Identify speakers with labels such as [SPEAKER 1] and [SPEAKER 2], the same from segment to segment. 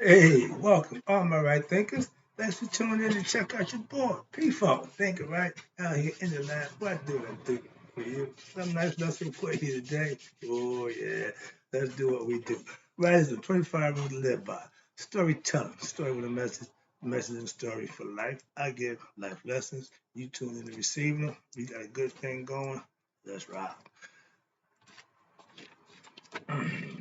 [SPEAKER 1] Hey, welcome, all my right thinkers. Thanks for tuning in to check out your boy, P-Funk, thinking right out here in the lab. What do I do for you? Some nice lesson for you today. Oh, yeah, let's do what we do. Right is the 25 rule to live by. Storytelling, story with a message and story for life. I give life lessons. You tune in to receive them. We got a good thing going. Let's rock.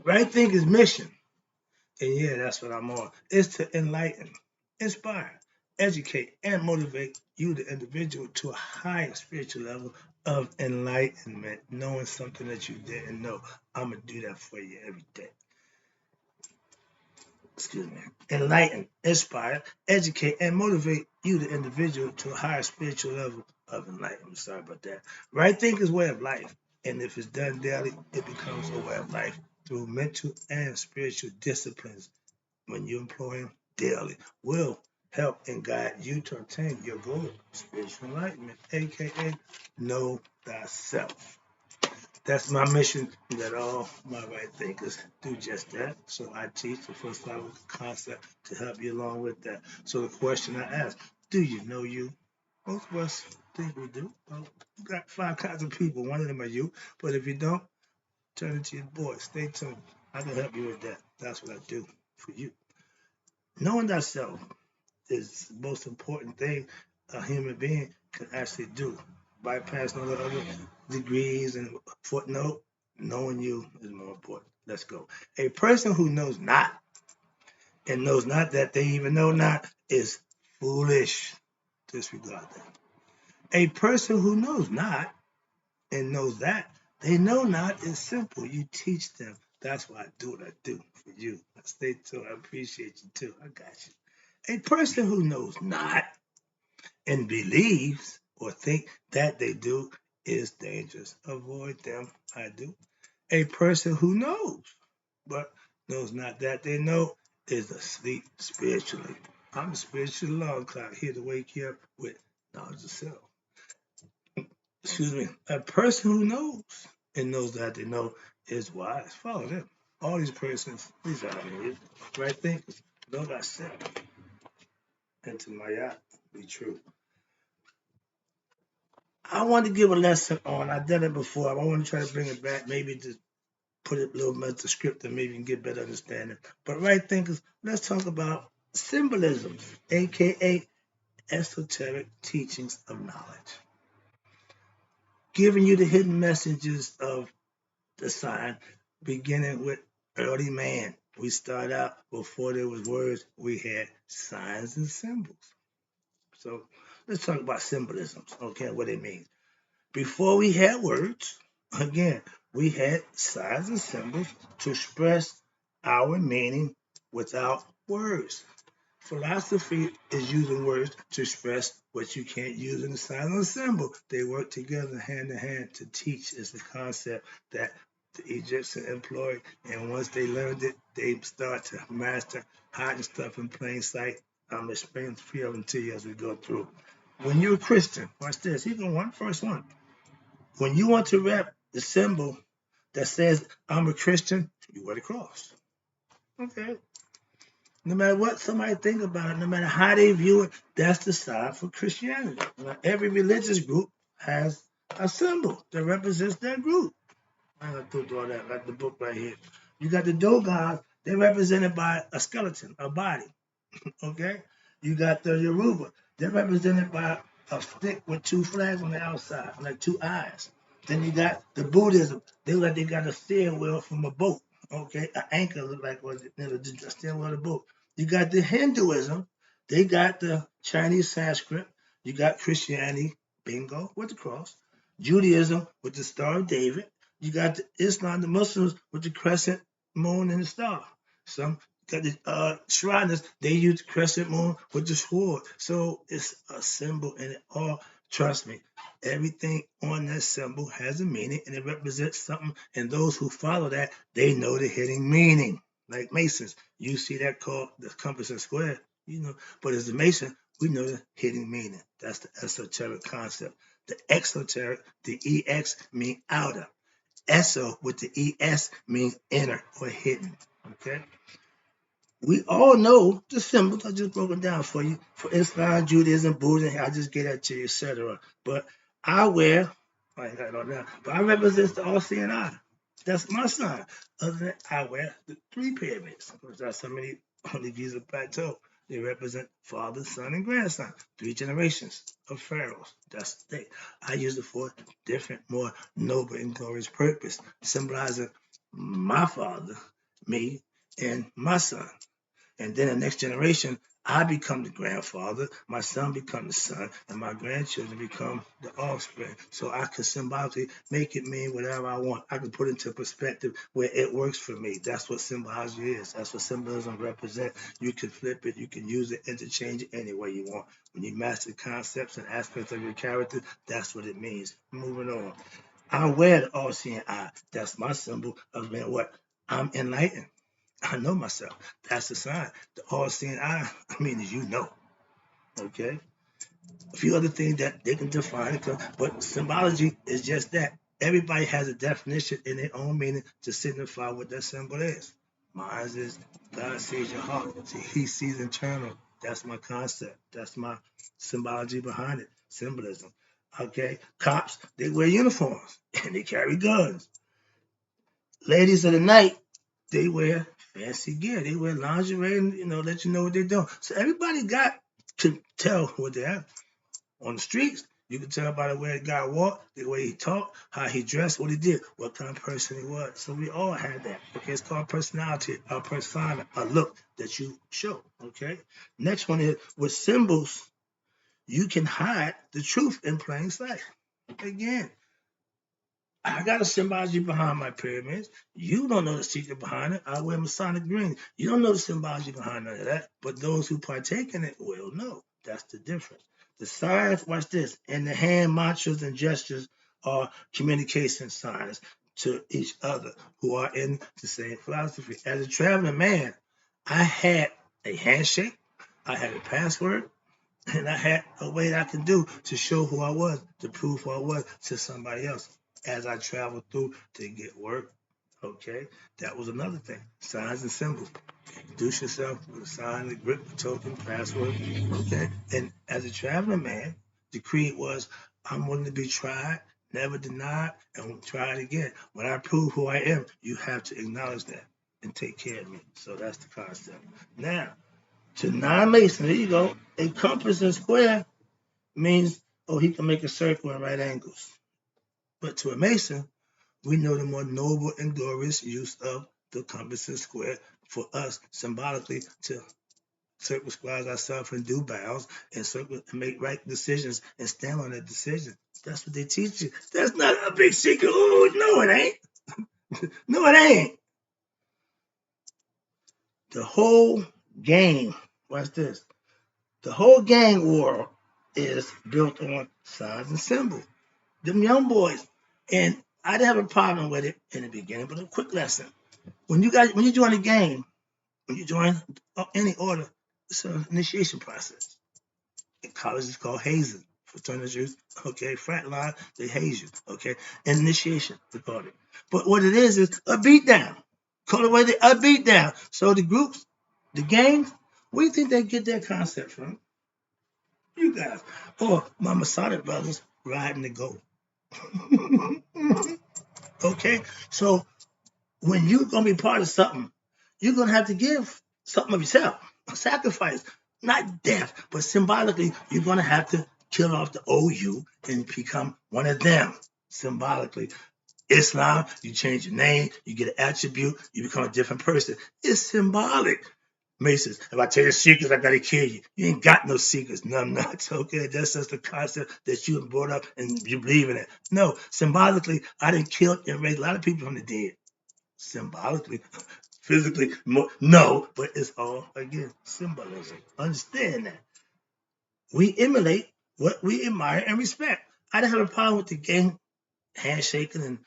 [SPEAKER 1] Right thinkers mission. And yeah, that's what I'm on. Is to enlighten, inspire, educate, and motivate you, the individual, to a higher spiritual level of enlightenment, knowing something that you didn't know. I'm going to do that for you every day. Excuse me. Enlighten, inspire, educate, and motivate you, the individual, to a higher spiritual level of enlightenment. Sorry about that. Right thinking is way of life. And if it's done daily, it becomes a way of life through mental and spiritual disciplines when you employ them daily will help and guide you to attain your goal, spiritual enlightenment, aka know thyself. That's my mission, that all my right thinkers do just that. So I teach the first level concept to help you along with that. So the question I ask, do you know you? Most of us think we do. Well, you got five kinds of people. One of them are you. But if you don't, turn it to your boy. Stay tuned. I can help you with that. That's what I do for you. Knowing thyself is the most important thing a human being can actually do. Bypass all the other degrees and footnote, knowing you is more important. Let's go. A person who knows not and knows not that they even know not is foolish. Disregard that. A person who knows not and knows that they know not is simple. You teach them. That's why I do what I do for you. I stay tuned. I appreciate you too. I got you. A person who knows not and believes or think that they do is dangerous. Avoid them. I do. A person who knows but knows not that they know is asleep spiritually. I'm a spiritual alarm clock here to wake you up with knowledge of self. Excuse me. A person who knows and knows that they know is wise. Follow them. All these persons, these are right thinkers. Know thyself. And to my yacht, be true. I want to give a lesson on, I did it before, I want to try to bring it back, maybe to put it a little bit to script and maybe you can get better understanding. But right thinkers, let's talk about symbolism, aka esoteric teachings of knowledge. Giving you the hidden messages of the sign, beginning with early man. We start out before there was words, we had signs and symbols. So let's talk about symbolisms, okay, what it means. Before we had words, again, we had signs and symbols to express our meaning without words. Philosophy is using words to express what you can't use in a sign or symbol. They work together hand in hand to teach. It's a concept that the Egyptians employed, and once they learned it, they start to master hiding stuff in plain sight. I'm explaining three of them to you as we go through. When you're a Christian, watch this. Even one, first one. When you want to rep the symbol that says I'm a Christian, you wear the cross. Okay. No matter what somebody think about it, no matter how they view it, that's the sign for Christianity. Now, every religious group has a symbol that represents their group. I got to do all that. I got the book right here. You got the Dogons, they're represented by a skeleton, a body. Okay? You got the Yoruba, they're represented by a stick with two flags on the outside, like two eyes. Then you got the Buddhism, they look like they got a steering wheel from a boat. Okay, an anchor look like the steering wheel of a boat. You got the Hinduism, they got the Chinese Sanskrit, you got Christianity, bingo, with the cross. Judaism with the Star of David. You got the Islam, the Muslims with the crescent moon and the star. Some got the Shriners, they use the crescent moon with the sword. So it's a symbol and it all, trust me, everything on that symbol has a meaning and it represents something. And those who follow that, they know the hidden meaning. Like Masons, you see that called the compass and square, you know, but as a Mason, we know the hidden meaning. That's the esoteric concept. The exoteric, the EX mean outer. Eso with the ES means inner or hidden. Okay. We all know the symbols. I just broke them down for you. For Islam, Judaism, Buddhism, I just get that to you, etc. But I wear, I ain't got it on now, but I represent the all-seeing eye. That's my sign. Other than that, I wear the three pyramids. Because that's how many on the Giza Plateau. They represent father, son, and grandson. Three generations of pharaohs. That's they. I use it for different, more noble and glorious purpose, symbolizing my father, me, and my son. And then the next generation, I become the grandfather, my son becomes the son, and my grandchildren become the offspring. So I can symbolically make it mean whatever I want. I can put it into perspective where it works for me. That's what symbology is. That's what symbolism represents. You can flip it, you can use it, interchange it any way you want. When you master concepts and aspects of your character, that's what it means. Moving on. I wear the all-seeing eye. That's my symbol of being what? I'm enlightened. I know myself. That's the sign. The all-seeing eye, I mean, is you know. Okay? A few other things that they can define it, but symbology is just that. Everybody has a definition in their own meaning to signify what that symbol is. Mine is God sees your heart. See, he sees internal. That's my concept. That's my symbology behind it. Symbolism. Okay? Cops, they wear uniforms and they carry guns. Ladies of the night, they wear fancy gear. They wear lingerie and, let you know what they're doing. So everybody got to tell what they have on the streets. You can tell by the way the guy walked, the way he talked, how he dressed, what he did, what kind of person he was. So we all had that. Okay, it's called personality, a persona, a look that you show. Okay. Next one is with symbols, you can hide the truth in plain sight. Again, I got a symbology behind my pyramids. You don't know the secret behind it. I wear Masonic green. You don't know the symbology behind none of that, but those who partake in it will know. That's the difference. The signs, watch this, and the hand mantras and gestures are communication signs to each other who are in the same philosophy. As a traveling man, I had a handshake, I had a password, and I had a way that I could do to show who I was, to prove who I was to somebody else as I traveled through to get work. Okay, that was another thing. Signs and symbols. Introduce yourself with a sign, a grip, a token, password. Okay, and as a traveling man, the creed was I'm willing to be tried, never denied, and try it again. When I prove who I am, you have to acknowledge that and take care of me. So that's the concept. Now, to non-Mason, there you go. A compass and square means, oh, he can make a circle and right angles. But to a Mason, we know the more noble and glorious use of the compass and square for us symbolically to circumscribe ourselves and do bounds and make right decisions and stand on that decision. That's what they teach you. That's not a big secret. Oh, no, it ain't. No, it ain't. The whole game, watch this. The whole gang war is built on signs and symbols. Them young boys, and I didn't have a problem with it in the beginning, but a quick lesson. When you join a game, when you join any order, it's an initiation process. In college, it's called hazing. Fraternities, okay, frat line, they haze you, okay? Initiation, they call it. But what it is a beat down. Call it what a beat down. So the groups, the gangs, where do you think they get their concept from? You guys. Or my Masada brothers riding the goat. Okay? So when you're going to be part of something, you're going to have to give something of yourself, a sacrifice. Not death, but symbolically, you're going to have to kill off the OU and become one of them, symbolically. Islam, you change your name, you get an attribute, you become a different person. It's symbolic. Masons, if I tell you secrets, I gotta kill you. You ain't got no secrets, none nuts, okay? That's just the concept that you brought up and you believe in it. No, symbolically, I didn't kill and raise a lot of people from the dead. Symbolically, physically, no, but it's all, again, symbolism. Understand that. We emulate what we admire and respect. I didn't have a problem with the gang handshaking and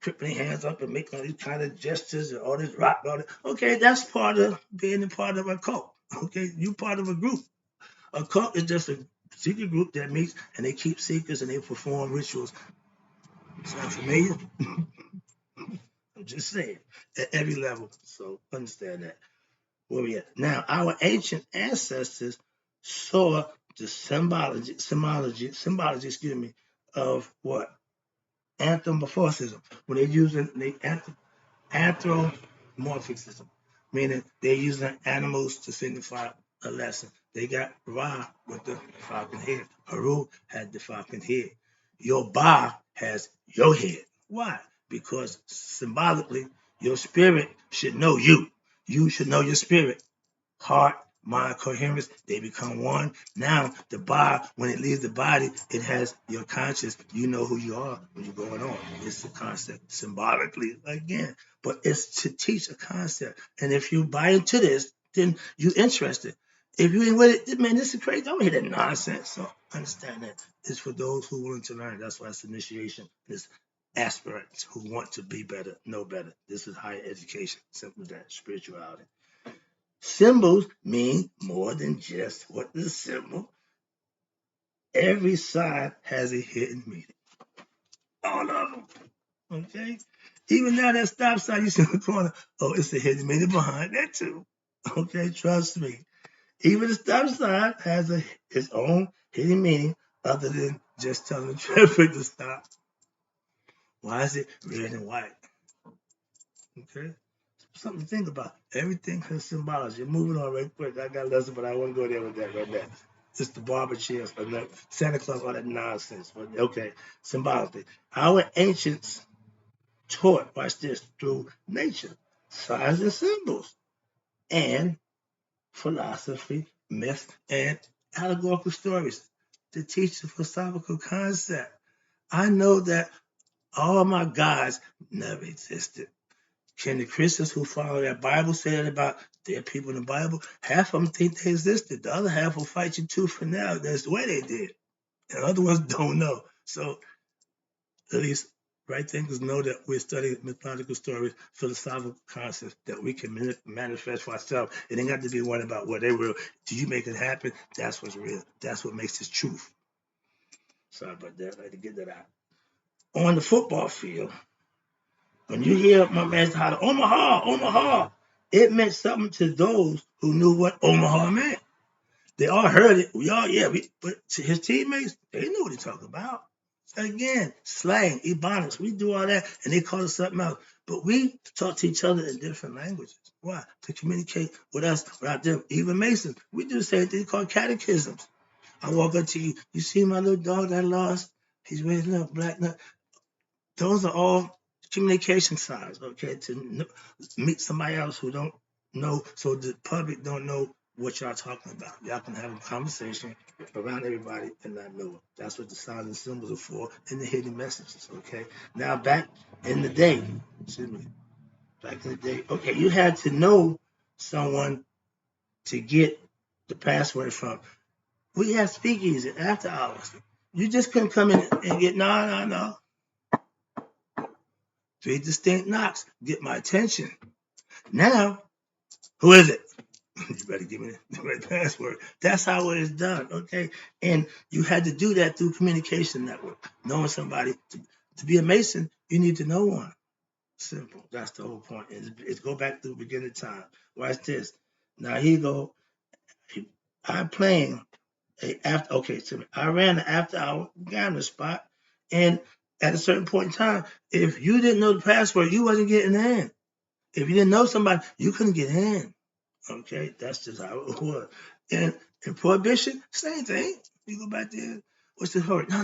[SPEAKER 1] tripping their hands up and making all these kind of gestures and all this rock. All this. Okay, that's part of being a part of a cult. Okay, you part of a group. A cult is just a secret group that meets and they keep secrets and they perform rituals. Sound familiar? I'm just saying, at every level. So understand that. where we at? Now, our ancient ancestors saw the symbology, of what? Anthropomorphism. When they're using the anthropomorphism, meaning they're using animals to signify a lesson. They got Ra with the falcon head. Haru had the falcon head. Your Ba has your head. Why? Because symbolically, your spirit should know you. You should know your spirit. Heart, mind, coherence, they become one. Now, the body, when it leaves the body, it has your conscious. You know who you are when you're going on. It's a concept symbolically, again. But it's to teach a concept. And if you buy into this, then you're interested. If you ain't with it, man, this is crazy. Don't hear that nonsense. So understand that it's for those who are willing to learn. That's why it's initiation. It's aspirants who want to be better, know better. This is higher education. Simple as that. Spirituality. Symbols mean more than just what the symbol. Every sign has a hidden meaning. All of them. Okay? Even now that stop sign you see in the corner, oh, it's a hidden meaning behind that too. Okay, trust me. Even the stop sign has its own hidden meaning other than just telling the traffic to stop. Why is it red and white? Okay? Something to think about. Everything has symbology. Moving on right quick. I got a lesson, but I won't go there with that right now. Just the barber chairs, Santa Claus, all that nonsense. But okay, symbolically. Our ancients taught, watch this, through nature, signs and symbols, and philosophy, myth, and allegorical stories to teach the philosophical concept. I know that all my gods never existed. Can the Christians who follow that Bible say that about their people in the Bible? Half of them think they existed. The other half will fight you tooth and nail. That's the way they did. And other ones don't know. So at least right thinkers know that we're studying mythological stories, philosophical concepts that we can manifest for ourselves. It ain't got to be one about what they were. Did you make it happen? That's what's real. That's what makes this truth. Sorry about that. I had to get that out. On the football field, when you hear my man's holler, Omaha, Omaha, it meant something to those who knew what Omaha meant. They all heard it. But to his teammates, they knew what he talking about. Again, slang, ebonics, we do all that, and they call us something else. But we talk to each other in different languages. Why? To communicate with us without them. Even Masons, we do the same thing called catechisms. I walk up to you, you see my little dog I lost? He's raising up black nut. Those are all communication signs, okay, to meet somebody else who don't know, so the public don't know what y'all talking about. Y'all can have a conversation around everybody and not know it. That's what the signs and symbols are for, and the hidden messages, okay? Now, back in the day, okay, you had to know someone to get the password from. We had speakeasy after hours. You just couldn't come in and get, no. 3 distinct knocks get my attention. Now, who is it? You better give me the right password. That's how it is done, okay? And you had to do that through communication network. Knowing somebody. To be a Mason, you need to know one. Simple. That's the whole point. It's go back to the beginning of time. Watch this. Now, here you go. I'm playing I ran an after-hour gambling spot, and at a certain point in time, if you didn't know the password, you wasn't getting in. If you didn't know somebody, you couldn't get in. Okay, that's just how it was. And in Prohibition, same thing. You go back there, what's the hurry? No.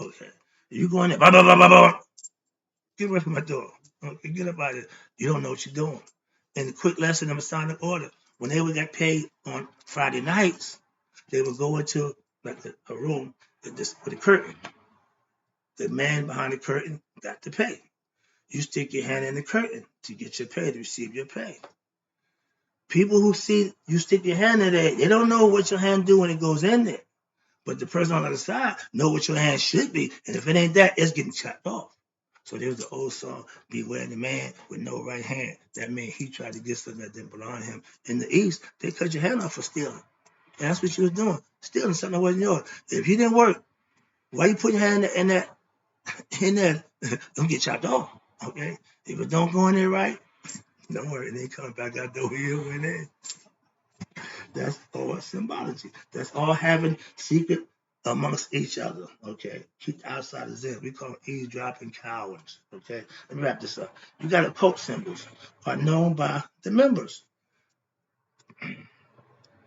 [SPEAKER 1] Okay, you go in there, blah, blah, blah, blah, blah. Get away from my door. Okay, get up out of there. You don't know what you're doing. And the quick lesson of Masonic order, when they would get paid on Friday nights, they would go into like a room with a curtain. The man behind the curtain got the pay. You stick your hand in the curtain to get your pay, to receive your pay. People who see you stick your hand in there, they don't know what your hand do when it goes in there. But the person on the other side know what your hand should be. And if it ain't that, it's getting chopped off. So there's the old song, Beware the Man with No Right Hand. That means he tried to get something that didn't belong to him. In the East, they cut your hand off for stealing. And that's what you was doing, stealing something that wasn't yours. If you didn't work, why you put your hand in that, don't get chopped off, okay? If it don't go in there right, Don't worry, it ain't coming back out the way it went in. That's all symbology. That's all having secret amongst each other. Okay, keep the outsiders in. We call them eavesdropping cowards. Okay, let me wrap this up. You got occult symbols are known by the members.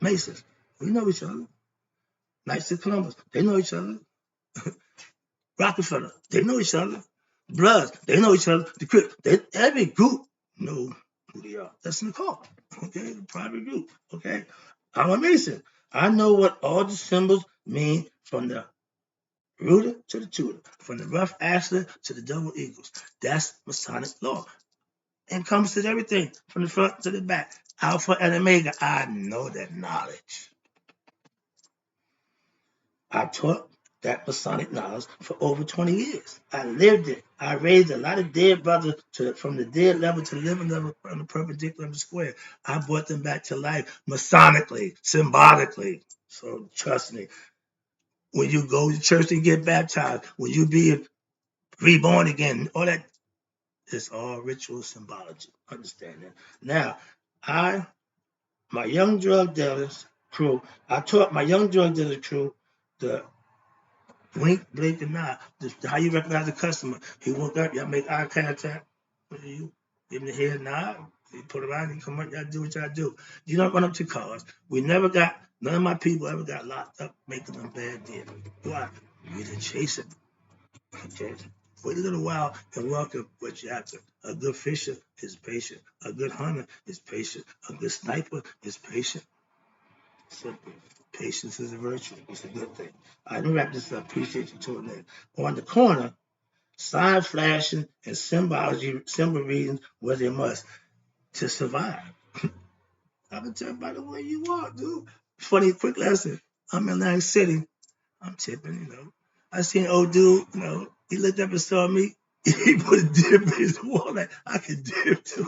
[SPEAKER 1] Masons, we know each other. Knights of Columbus, they know each other. Rockefeller, they know each other. Bloods, they know each other. The Crips, every group know who they are. That's an occult. Okay, the private group. Okay, I'm a Mason. I know what all the symbols mean from the rooter to the tutor, from the rough ashlar to the double eagles. That's Masonic law. Encompasses everything from the front to the back. Alpha and Omega. I know that knowledge. I taught that Masonic knowledge for over 20 years. I lived it. I raised a lot of dead brothers from the dead level to the living level from the perpendicular and the square. I brought them back to life Masonically, symbolically. So trust me. When you go to church and get baptized, when you be reborn again, all that is all ritual symbology. Understand that? Now, my young drug dealers crew, I taught my young drug dealers crew the wink, blink, and nod. How you recognize a customer. He walk up, y'all make eye contact with you, give him the head nod, you put around, you come up, y'all do what y'all do. You don't run up to cars. None of my people ever got locked up making them bad deals. Why? We didn't chase it. Okay? Wait a little while and welcome what you have to. A good fisher is patient. A good hunter is patient. A good sniper is patient. Simple. Patience is a virtue. It's a good thing. All right, let me wrap this up. Appreciate you tuning in. On the corner, sign flashing and symbol reading was a must to survive. I can tell by the way you walk, dude. Funny, quick lesson. I'm in Atlantic City. I'm tipping. I seen an old dude, he looked up and saw me. He put a dip in his wallet. I could dip too.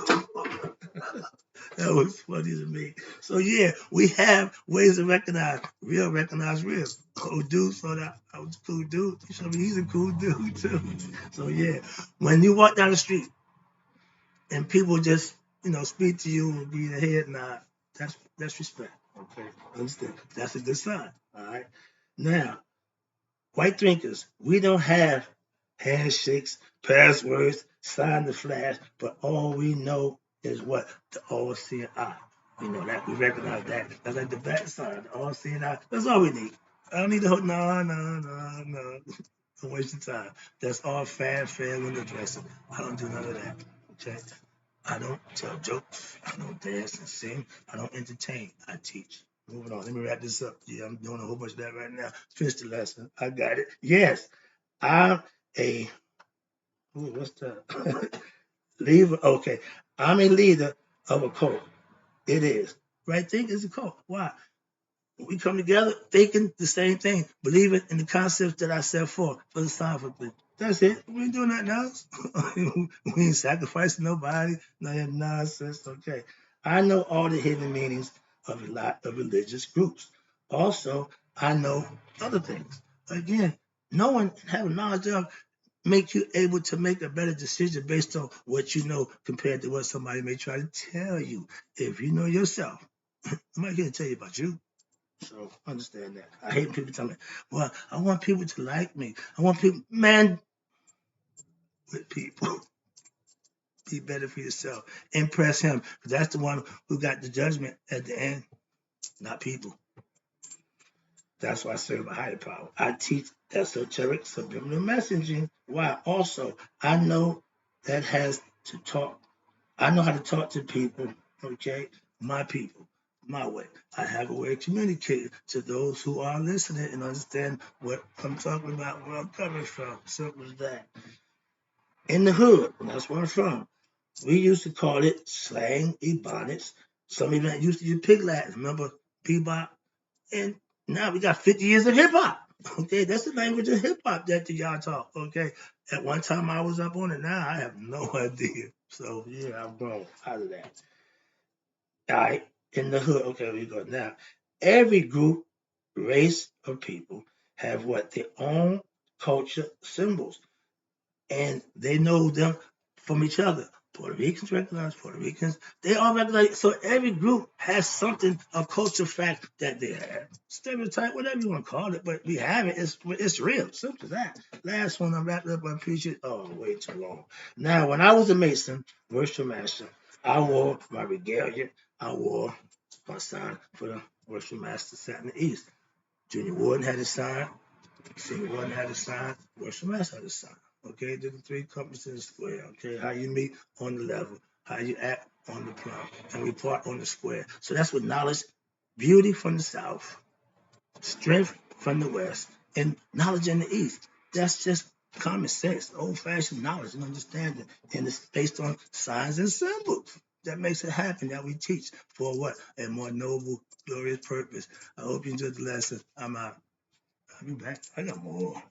[SPEAKER 1] That was funny to me. So yeah, we have ways to recognize real. Oh, dude thought I was a cool dude. He showed me he's a cool dude too. So yeah, when you walk down the street and people just speak to you and give you a head nod, that's respect. Okay, understand? That's a good sign. All right. Now, white drinkers, we don't have handshakes, passwords, sign the flash, but all we know is what? The all-seeing eye. We know that. We recognize that. That's like the bad sign, the all-seeing eye. That's all we need. I don't need to hold, no. Don't waste your time. That's all fanfare window dressing. I don't do none of that. Okay? I don't tell jokes. I don't dance and sing. I don't entertain. I teach. Moving on. Let me wrap this up. Yeah, I'm doing a whole bunch of that right now. Finish the lesson. I got it. Yes, I'm a. Ooh, what's that? Leader. Okay, I'm a leader of a cult. It is. Right thing is a cult. Why? We come together thinking the same thing, believing in the concepts that I set forth philosophically. That's it. We ain't doing nothing else. We ain't sacrificing nobody. None of that nonsense. Okay. I know all the hidden meanings of a lot of religious groups. Also, I know other things. Again, knowing and having knowledge of make you able to make a better decision based on what you know compared to what somebody may try to tell you. If you know yourself, I'm not here to tell you about you. So understand that. I hate people telling me, well, I want people to like me. I want people, man, with people. Be better for yourself. Impress him. Because that's the one who got the judgment at the end, not people. That's why I serve a higher power. I teach esoteric subliminal messaging. Why? Also, I know that has to talk. I know how to talk to people, okay? My people, my way. I have a way of communicating to those who are listening and understand what I'm talking about, where I'm coming from. Simple as that. In the hood, that's where I'm from. We used to call it slang, ebonics. Some even used to use pig Latin. Remember bebop? And now we got 50 years of hip hop. Okay, that's the language of hip hop that y'all talk. Okay, at one time I was up on it. Now I have no idea. So yeah, I've grown out of that. All right, in the hood. Okay, we go now. Every group, race, or people have what their own culture symbols, and they know them from each other. Puerto Ricans recognize Puerto Ricans. They all recognize. So every group has something, a culture fact that they have. Stereotype, whatever you want to call it, but we have it. It's real. Simple as that. Last one I wrapped up. I appreciate. Oh, way too long. Now, when I was a Mason, worship master, I wore my regalia. I wore my sign for the worship master sat in the east. Junior Warden had a sign. Senior Warden had a sign. Worship master had a sign. Okay, they're the three companies in the square. Okay, how you meet on the level, how you act on the plumb, and we part on the square. So that's what knowledge, beauty from the south, strength from the west, and knowledge in the east. That's just common sense, old-fashioned knowledge and understanding, and it's based on signs and symbols. That makes it happen. That we teach for what a more noble, glorious purpose. I hope you enjoyed the lesson. I'm out. I'll be back. I got more.